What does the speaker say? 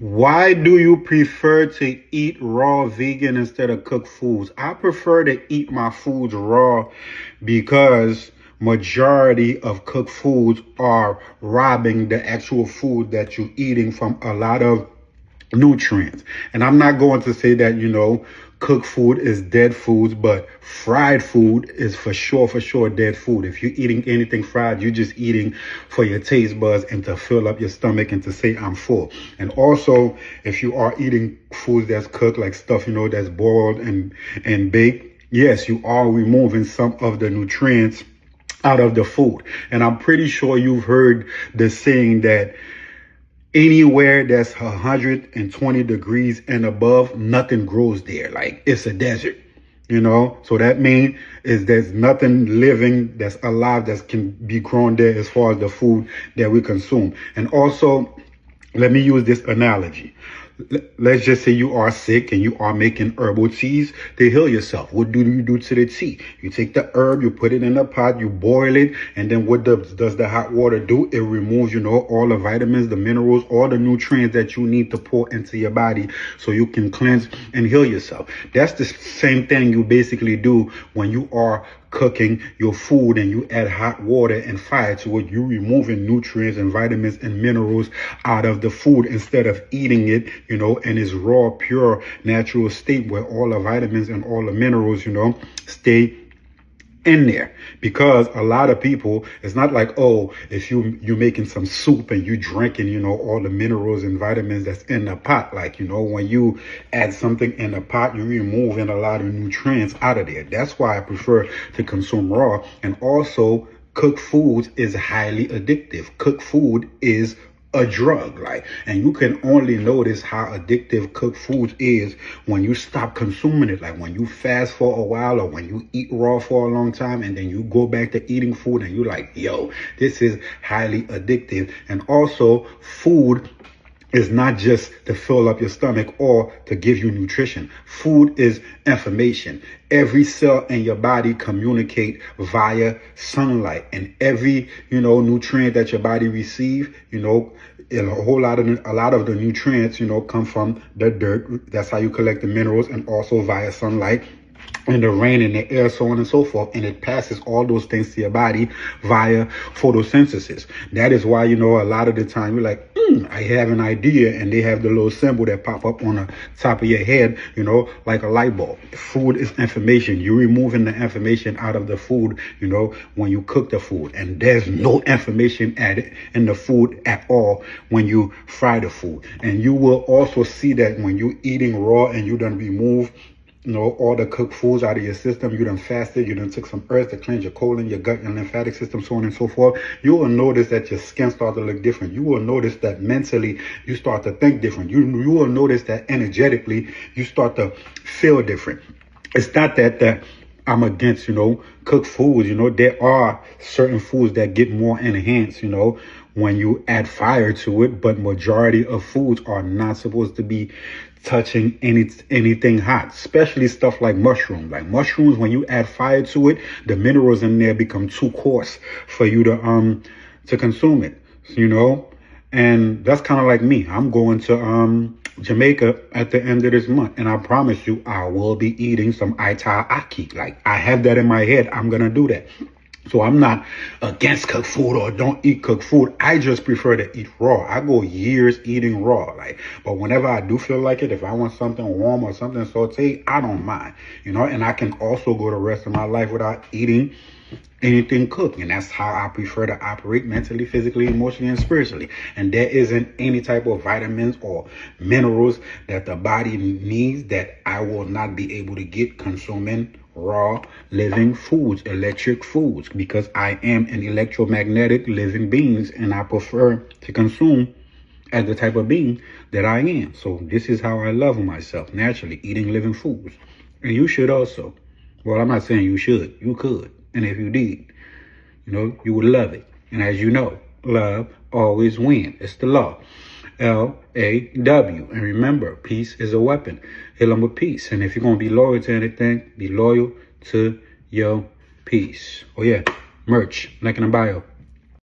Why do you prefer to eat raw vegan instead of cooked foods? I prefer to eat my foods raw because majority of cooked foods are robbing the actual food that you're eating from a lot of nutrients. And I'm not going to say that, cooked food is dead foods, but fried food is for sure dead food. If you're eating anything fried, you're just eating for your taste buds and to fill up your stomach and to say I'm full. And also, if you are eating foods that's cooked, like stuff, that's boiled and baked, yes, you are removing some of the nutrients out of the food. And I'm pretty sure you've heard the saying that anywhere that's 120 degrees and above, nothing grows there. Like, it's a desert, So that means is there's nothing living that's alive that can be grown there as far as the food that we consume. And also, let me use this analogy. Let's just say you are sick and you are making herbal teas to heal yourself. What do you do to the tea? You take the herb, you put it in a pot, you boil it, and then what does the hot water do? It removes, all the vitamins, the minerals, all the nutrients that you need to pour into your body so you can cleanse and heal yourself. That's the same thing you basically do when you are cooking your food and you add hot water and fire to it. You're removing nutrients and vitamins and minerals out of the food instead of eating it, in its raw, pure, natural state where all the vitamins and all the minerals, stay in there. Because a lot of people, it's not like, oh, if you're making some soup and you drinking, all the minerals and vitamins that's in the pot. Like, when you add something in the pot, you're removing a lot of nutrients out of there. That's why I prefer to consume raw. And also, cooked foods is highly addictive. Cooked food is a drug, and you can only notice how addictive cooked food is when you stop consuming it. Like when you fast for a while or when you eat raw for a long time and then you go back to eating food and you're like, yo, this is highly addictive. And also, food is not just to fill up your stomach or to give you nutrition. Food is information. Every cell in your body communicate via sunlight, and every, nutrient that your body receive, a lot of the nutrients, come from the dirt. That's how you collect the minerals, and also via sunlight and the rain and the air, so on and so forth. And it passes all those things to your body via photosynthesis. That is why, a lot of the time you're like, I have an idea, and they have the little symbol that pop up on the top of your head, like a light bulb. Food is information. You're removing the information out of the food, when you cook the food. And there's no information added in the food at all when you fry the food. And you will also see that when you're eating raw and you done remove all the cooked foods out of your system, you done fasted, you done took some herbs to cleanse your colon, your gut, your lymphatic system, so on and so forth, you will notice that your skin starts to look different. You will notice that mentally you start to think different. You will notice that energetically you start to feel different. It's not that I'm against, cooked foods. There are certain foods that get more enhanced, when you add fire to it, but majority of foods are not supposed to be touching anything hot, especially stuff like mushrooms. Like mushrooms, when you add fire to it, the minerals in there become too coarse for you to consume it, And that's kind of like me. I'm going to Jamaica at the end of this month, and I promise you I will be eating some Itai Aki. Like, I have that in my head. I'm gonna do that. So I'm not against cooked food or don't eat cooked food. I just prefer to eat raw. I go years eating raw. But whenever I do feel like it, if I want something warm or something sauteed, I don't mind, and I can also go the rest of my life without eating anything cooked. And that's how I prefer to operate mentally, physically, emotionally, and spiritually. And there isn't any type of vitamins or minerals that the body needs that I will not be able to get consuming raw living foods, electric foods, because I am an electromagnetic living being, and I prefer to consume as the type of being that I am. So this is how I love myself, naturally, eating living foods. And you should also. Well, I'm not saying you should. You could. And if you did, you would love it. And as you know, love always wins. It's the law. LAW. And remember, peace is a weapon. Hit them with peace. And if you're going to be loyal to anything, be loyal to your peace. Oh, yeah. Merch. Link in the bio.